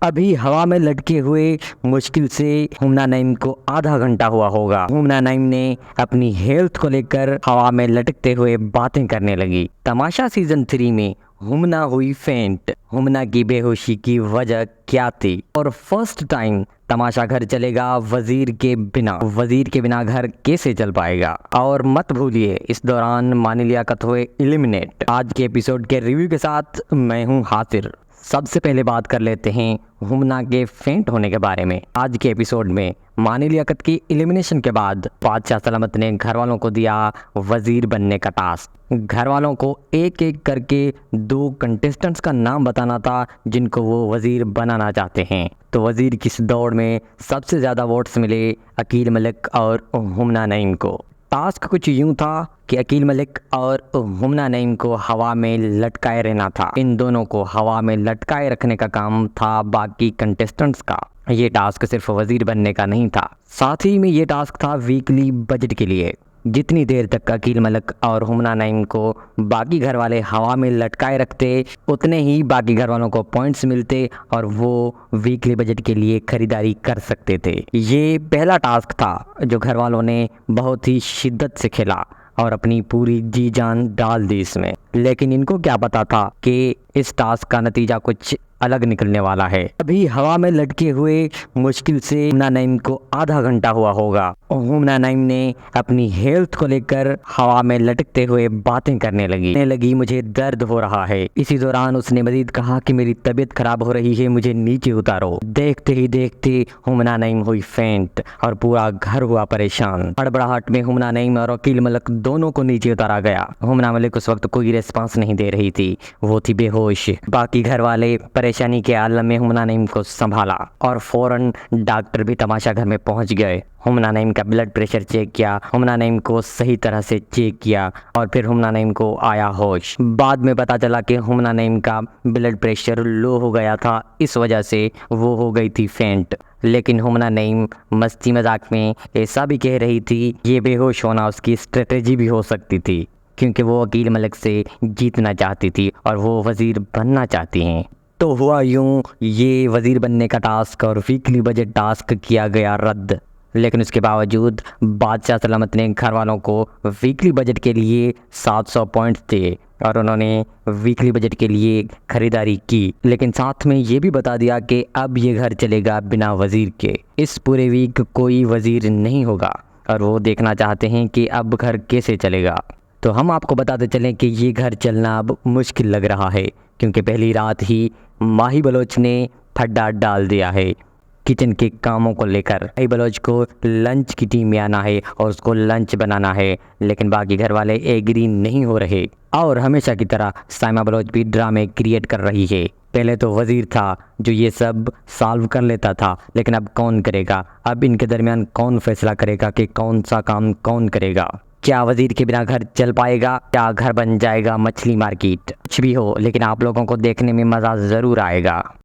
अभी हवा में लटके हुए मुश्किल से हुमना नईम को आधा घंटा हुआ होगा। हुमना नईम ने अपनी हेल्थ को लेकर हवा में लटकते हुए बातें करने लगी। तमाशा सीजन 3 में हुमना हुई फेंट। हुमना की बेहोशी की वजह क्या थी और फर्स्ट टाइम तमाशा घर चलेगा वजीर के बिना घर कैसे चल पाएगा। और मत भूलिए इस दौरान मानी लियाकत हुए एलिमिनेट। आज के एपिसोड के रिव्यू के साथ मैं हूँ हासिर। सबसे पहले बात कर लेते हैं हुमना के फेंट होने के बारे में। आज के एपिसोड में मानी लियाकत की एलिमिनेशन के बाद बादशाह सलामत ने घर वालों को दिया वजीर बनने का टास्क। घर वालों को एक एक करके 2 कंटेस्टेंट्स का नाम बताना था जिनको वो वजीर बनाना चाहते हैं। तो वजीर की इस दौड़ में सबसे ज़्यादा वोट्स मिले अकील मलिक और हुमना नईम को। टास्क कुछ यूं था कि अकील मलिक और हुमना नईम को हवा में लटकाए रहना था। इन दोनों को हवा में लटकाए रखने का काम था बाकी कंटेस्टेंट्स का। ये टास्क सिर्फ वजीर बनने का नहीं था, साथ ही में ये टास्क था वीकली बजट के लिए। जितनी देर तक अकील मलिक और हुमना नईम को बाकी घर वाले हवा में लटकाए रखते उतने ही बाकी घर वालों को पॉइंट्स मिलते और वो वीकली बजट के लिए खरीदारी कर सकते थे। ये पहला टास्क था जो घर वालों ने बहुत ही शिद्दत से खेला और अपनी पूरी जी जान डाल दी इसमें। लेकिन इनको क्या पता था कि इस टास्क का नतीजा कुछ अलग निकलने वाला है। अभी हवा में लटके हुए मुश्किल से हुमना नईम को आधा घंटा हुआ होगा। हुमना नईम ने अपनी हेल्थ को लेकर हवा में लटकते हुए बातें करने लगी मुझे दर्द हो रहा है। इसी दौरान उसने मजीद कहा कि मेरी तबीयत खराब हो रही है, मुझे नीचे उतारो। देखते ही देखते हुमना नईम हुई फेंट और पूरा घर हुआ परेशान। हड़बड़ाहट में हुमना नईम और अकील मलिक दोनों को नीचे उतारा गया। हुमना मलिक उस वक्त कोई रिस्पांस नहीं दे रही थी, वो थी बेहोश। बाकी घर वाले परेशानी के आलम में हुमना नईम को संभाला और फौरन डॉक्टर भी तमाशा घर में पहुंच गए। हुमना नईम का ब्लड प्रेशर चेक किया, हुमना नईम को सही तरह से चेक किया और फिर हुमना नईम को आया होश। बाद में पता चला कि हुमना नईम का ब्लड प्रेशर लो हो गया था, इस वजह से वो हो गई थी फेंट। लेकिन हुमना नईम मस्ती मजाक में ऐसा भी कह रही थी ये बेहोश होना उसकी स्ट्रेटेजी भी हो सकती थी, क्योंकि वो अकील मलिक से जीतना चाहती थी और वो वजीर बनना चाहती हैं। तो हुआ यूं, ये वजीर बनने का टास्क और वीकली बजट टास्क किया गया रद्द। लेकिन उसके बावजूद बादशाह सलामत ने घर वालों को वीकली बजट के लिए 700 पॉइंट्स दिए और उन्होंने वीकली बजट के लिए खरीदारी की। लेकिन साथ में ये भी बता दिया कि अब ये घर चलेगा बिना वजीर के। इस पूरे वीक कोई वजीर नहीं होगा और वो देखना चाहते हैं कि अब घर कैसे चलेगा। तो हम आपको बताते चलें कि ये घर चलना अब मुश्किल लग रहा है, क्योंकि पहली रात ही माही बलोच ने फड्डा डाल दिया है किचन के कामों को लेकर। माही बलोच को लंच की टीम में आना है और उसको लंच बनाना है, लेकिन बाकी घर वाले एग्री नहीं हो रहे। और हमेशा की तरह साइमा बलोच भी ड्रामे क्रिएट कर रही है। पहले तो वजीर था जो ये सब सॉल्व कर लेता था, लेकिन अब कौन करेगा? अब इनके दरमियान कौन फैसला करेगा कि कौन सा काम कौन करेगा? क्या वजीर के बिना घर चल पाएगा? क्या घर बन जाएगा मछली मार्केट? कुछ भी हो, लेकिन आप लोगों को देखने में मज़ा ज़रूर आएगा।